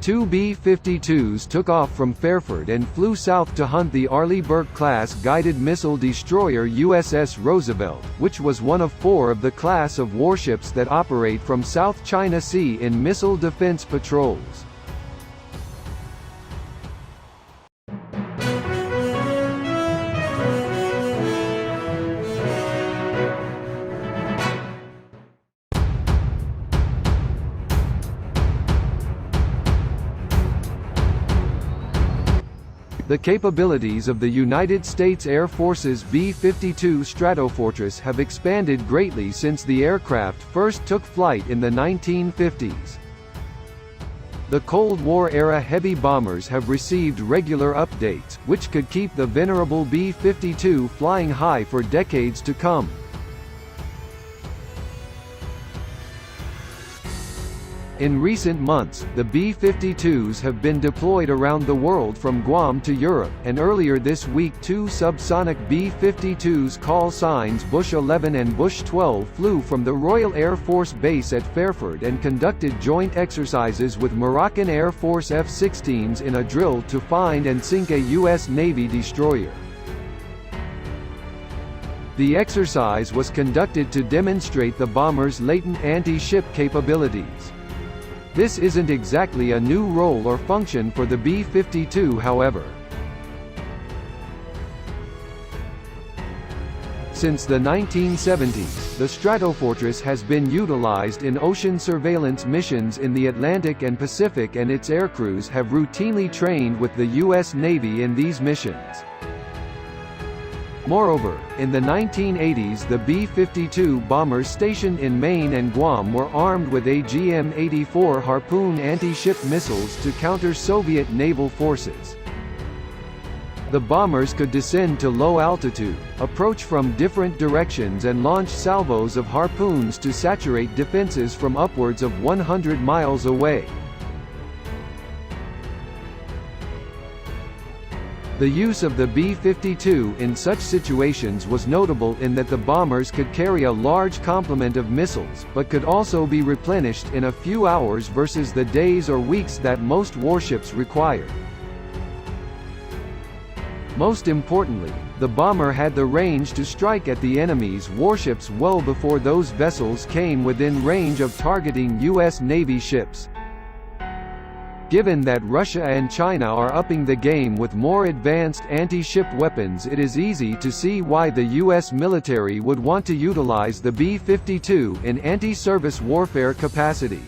Two B-52s took off from Fairford and flew south to hunt the Arleigh Burke-class guided missile destroyer USS Roosevelt, which was one of 4 of the class of warships that operate from South China Sea in missile defense patrols. The capabilities of the United States Air Force's B-52 Stratofortress have expanded greatly since the aircraft first took flight in the 1950s. The Cold War-era heavy bombers have received regular updates, which could keep the venerable B-52 flying high for decades to come. In recent months, the B-52s have been deployed around the world from Guam to Europe, and earlier this week 2 subsonic B-52s call signs Bush 11 and Bush 12 flew from the Royal Air Force Base at Fairford and conducted joint exercises with Moroccan Air Force F-16s in a drill to find and sink a U.S. Navy destroyer. The exercise was conducted to demonstrate the bomber's latent anti-ship capabilities. This isn't exactly a new role or function for the B-52, however. Since the 1970s, the Stratofortress has been utilized in ocean surveillance missions in the Atlantic and Pacific, and its aircrews have routinely trained with the U.S. Navy in these missions. Moreover, in the 1980s the B-52 bombers stationed in Maine and Guam were armed with AGM-84 Harpoon anti-ship missiles to counter Soviet naval forces. The bombers could descend to low altitude, approach from different directions and launch salvos of harpoons to saturate defenses from upwards of 100 miles away. The use of the B-52 in such situations was notable in that the bombers could carry a large complement of missiles, but could also be replenished in a few hours versus the days or weeks that most warships required. Most importantly, the bomber had the range to strike at the enemy's warships well before those vessels came within range of targeting U.S. Navy ships. Given that Russia and China are upping the game with more advanced anti-ship weapons, it is easy to see why the U.S. military would want to utilize the B-52 in anti-surface warfare capacity.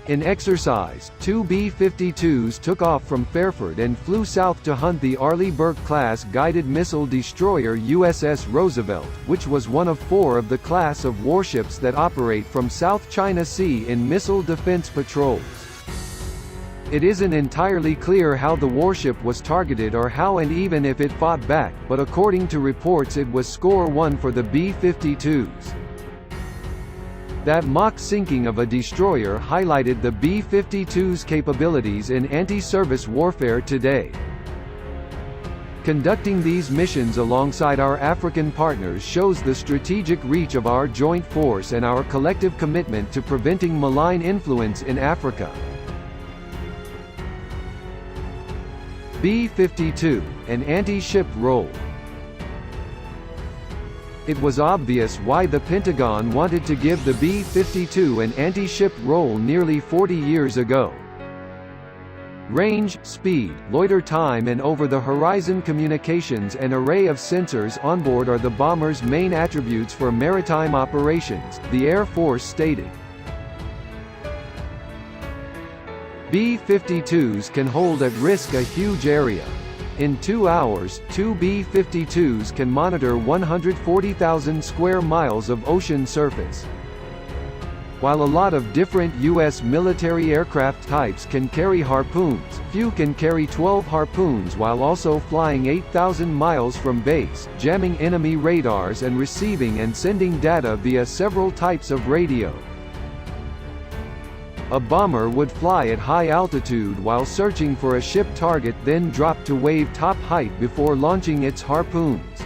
In exercise, 2 B-52s took off from Fairford and flew south to hunt the Arleigh Burke-class guided missile destroyer USS Roosevelt, which was one of 4 of the class of warships that operate from South China Sea in missile defense patrols. It isn't entirely clear how the warship was targeted or how and even if it fought back, but according to reports it was score 1 for the B-52s. That mock sinking of a destroyer highlighted the B-52's capabilities in anti-surface warfare today. Conducting these missions alongside our African partners shows the strategic reach of our joint force and our collective commitment to preventing malign influence in Africa. B-52, an anti-ship role. It was obvious why the Pentagon wanted to give the B-52 an anti-ship role nearly 40 years ago. Range, speed, loiter time and over-the-horizon communications. An array of sensors onboard are the bomber's main attributes for maritime operations, the Air Force stated. B-52s can hold at risk a huge area. In 2 hours, 2 B-52s can monitor 140,000 square miles of ocean surface. While a lot of different U.S. military aircraft types can carry harpoons, few can carry 12 harpoons while also flying 8,000 miles from base, jamming enemy radars and receiving and sending data via several types of radio. A bomber would fly at high altitude while searching for a ship target, then drop to wave top height before launching its harpoons.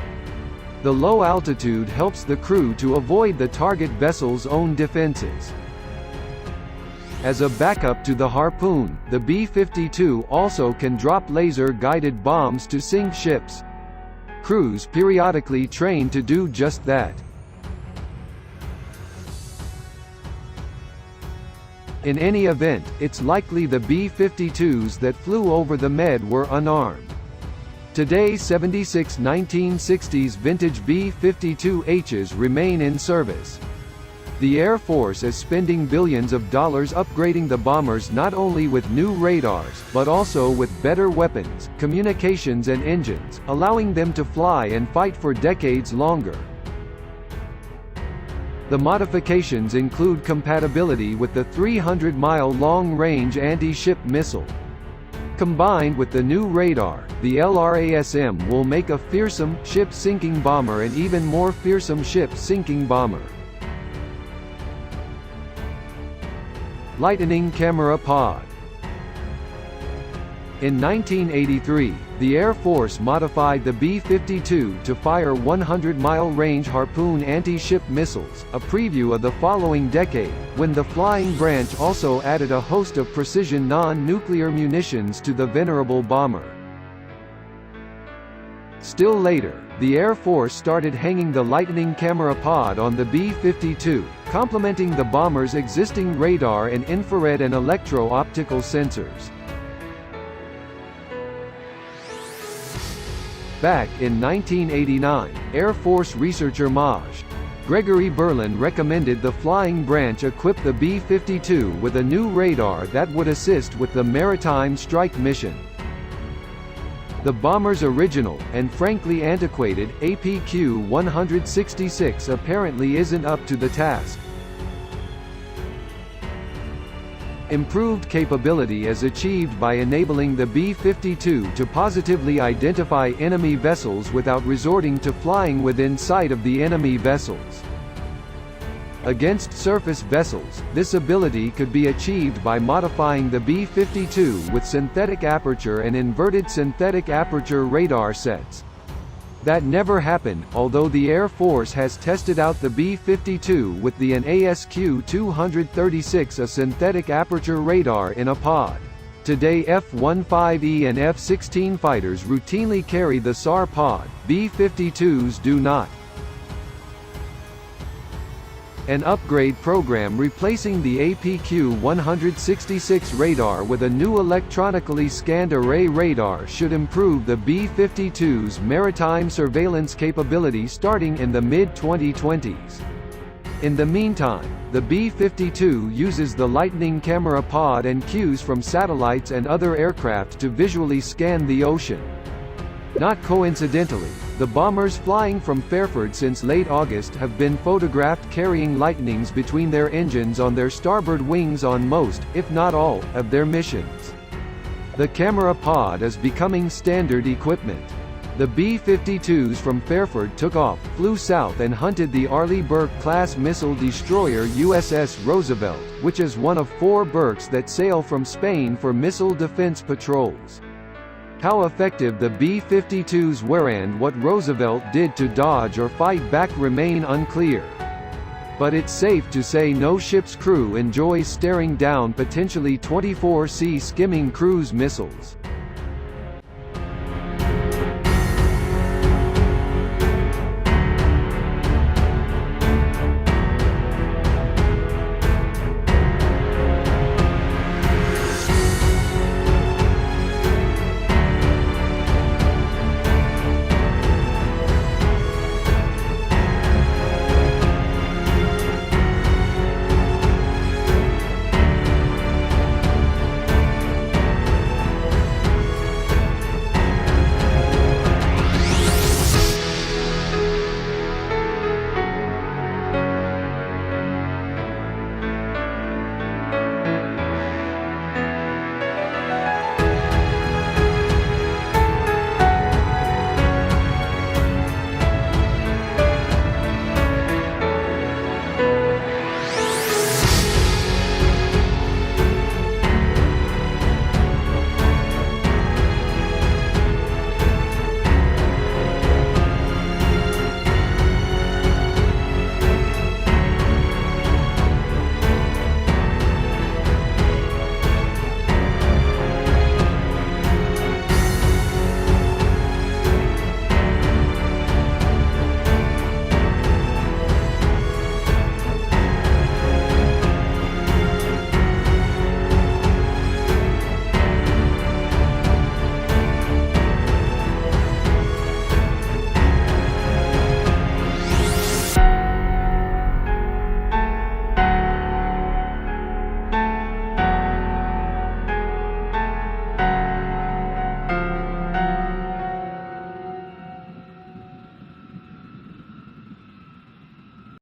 The low altitude helps the crew to avoid the target vessel's own defenses. As a backup to the Harpoon, the B-52 also can drop laser-guided bombs to sink ships. Crews periodically train to do just that. In any event, it's likely the B-52s that flew over the Med were unarmed. Today 76 1960s vintage B-52Hs remain in service. The Air Force is spending billions of dollars upgrading the bombers not only with new radars, but also with better weapons, communications and engines, allowing them to fly and fight for decades longer. The modifications include compatibility with the 300-mile long-range anti-ship missile. Combined with the new radar, the LRASM will make a fearsome, ship-sinking bomber an even more fearsome ship-sinking bomber. Lightning Camera Pod. In 1983, the Air Force modified the B-52 to fire 100-mile range Harpoon anti-ship missiles, a preview of the following decade, when the Flying Branch also added a host of precision non-nuclear munitions to the venerable bomber. Still later, the Air Force started hanging the Lightning Camera Pod on the B-52, complementing the bomber's existing radar and infrared and electro-optical sensors. Back in 1989, Air Force researcher Maj. Gregory Berlin recommended the Flying Branch equip the B-52 with a new radar that would assist with the maritime strike mission. The bomber's original, and frankly antiquated, APQ-166 apparently isn't up to the task. Improved capability is achieved by enabling the B-52 to positively identify enemy vessels without resorting to flying within sight of the enemy vessels. Against surface vessels, this ability could be achieved by modifying the B-52 with synthetic aperture and inverted synthetic aperture radar sets. That never happened, although the Air Force has tested out the B-52 with the ASQ-236, a synthetic aperture radar in a pod. Today F-15E and F-16 fighters routinely carry the SAR pod, B-52s do not. An upgrade program replacing the APQ-166 radar with a new electronically scanned array radar should improve the B-52's maritime surveillance capability starting in the mid-2020s. In the meantime, the B-52 uses the Lightning Camera Pod and cues from satellites and other aircraft to visually scan the ocean. Not coincidentally, the bombers flying from Fairford since late August have been photographed carrying Lightnings between their engines on their starboard wings on most, if not all, of their missions. The camera pod is becoming standard equipment. The B-52s from Fairford took off, flew south and hunted the Arleigh Burke-class missile destroyer USS Roosevelt, which is one of 4 Burkes that sail from Spain for missile defense patrols. How effective the B-52s were and what Roosevelt did to dodge or fight back remain unclear. But it's safe to say no ship's crew enjoys staring down potentially 24C skimming cruise missiles.